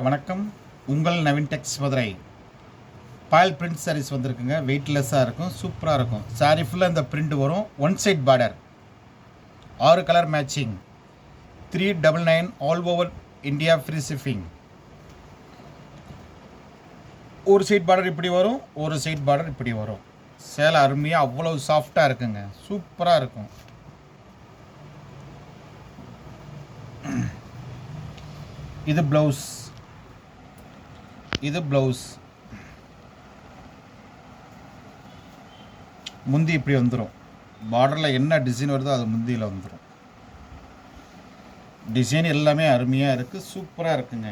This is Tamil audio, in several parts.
வணக்கம். உங்கள் நவீன் டெக்ஸ் மதுரை. பாயல் பிரிண்ட் சாரீஸ் வந்திருக்குங்க. வெயிட்லெஸ்ஸாக இருக்கும், சூப்பராக இருக்கும். சாரீ ஃபுல்லாக இந்த பிரிண்ட் வரும். One side border, 6 colour matching, 399 all over India free shipping. ஒரு சைட் பார்டர் இப்படி வரும், ஒரு சைட் பார்டர் இப்படி வரும். சேலை அருமையாக அவ்வளோ சாஃப்டாக இருக்குங்க, சூப்பராக இருக்கும். இது ப்ளவுஸ், இது ப்ளவுஸ். முந்தி இப்படி வந்துடும். பார்டரில் என்ன டிசைன் வருதோ அது முந்தியில் வந்துடும். டிசைன் எல்லாமே அருமையாக இருக்குது, சூப்பராக இருக்குங்க.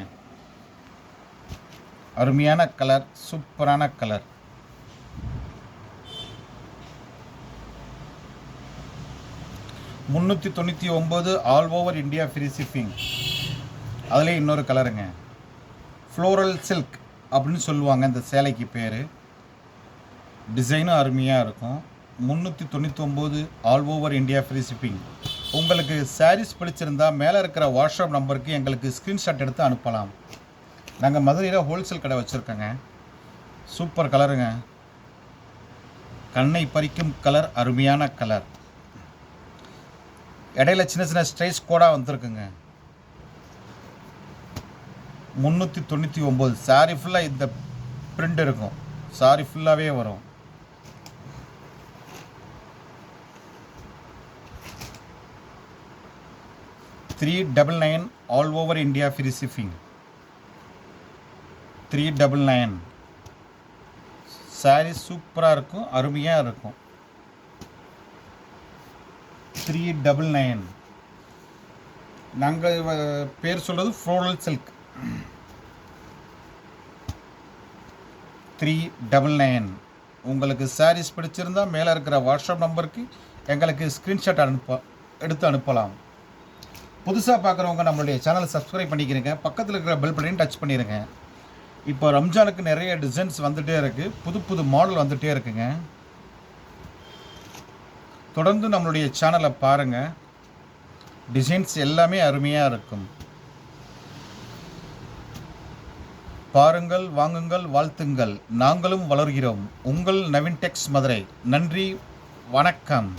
அருமையான கலர், சூப்பரான colour. $399 all over India free shipping. அதிலே இன்னொரு கலருங்க, ஃப்ளோரல் சில்க் அப்படின்னு சொல்லுவாங்க இந்த சேலைக்கு பேர். டிசைனும் அருமையாக இருக்கும். 399 all over India free shipping. உங்களுக்கு சாரீஸ் பிடிச்சிருந்தா மேலே இருக்கிற வாட்ஸ்அப் நம்பருக்கு எங்களுக்கு ஸ்க்ரீன்ஷாட் எடுத்து அனுப்பலாம். நாங்கள் மதுரையில் ஹோல்சேல் கடை வச்சுருக்கோங்க. சூப்பர் கலருங்க, கண்ணை பறிக்கும் கலர், அருமையான கலர். இடையில சின்ன சின்ன ஸ்ட்ரைஸ் கோடாக வந்துருக்குங்க. 399. சாரி ஃபுல்லாக இந்த பிரிண்ட் இருக்கும், சாரி ஃபுல்லாகவே வரும். $399 all over India free shipping. 399. Sorry சூப்பராக இருக்கும், அருமையாக இருக்கும். 399. நாங்கள் பேர் சொல்கிறது ஃப்ளோரல் சில்க். 399. உங்களுக்கு சாரீஸ் பிடிச்சிருந்தா மேலே இருக்கிற வாட்ஸ்அப் நம்பருக்கு எங்களுக்கு ஸ்க்ரீன்ஷாட் எடுத்து அனுப்பலாம். புதுசாக பார்க்குறவங்க நம்மளுடைய சேனலை சப்ஸ்கிரைப் பண்ணிக்கிறேங்க. பக்கத்தில் இருக்கிற பெல் பட்டனையும் டச் பண்ணிடுங்க. இப்போ ரம்ஜானுக்கு நிறைய டிசைன்ஸ் வந்துகிட்டே இருக்குது, புது புது மாடல் வந்துகிட்டே இருக்குங்க. தொடர்ந்து நம்மளுடைய சேனலை பாருங்கள். டிசைன்ஸ் எல்லாமே அருமையாக இருக்கும். பாருங்கள், வாங்குங்கள், வாழ்த்துங்கள். நாங்களும் வளர்கிறோம். உங்கள் நவீன் டெக்ஸ் மதுரை. நன்றி, வணக்கம்.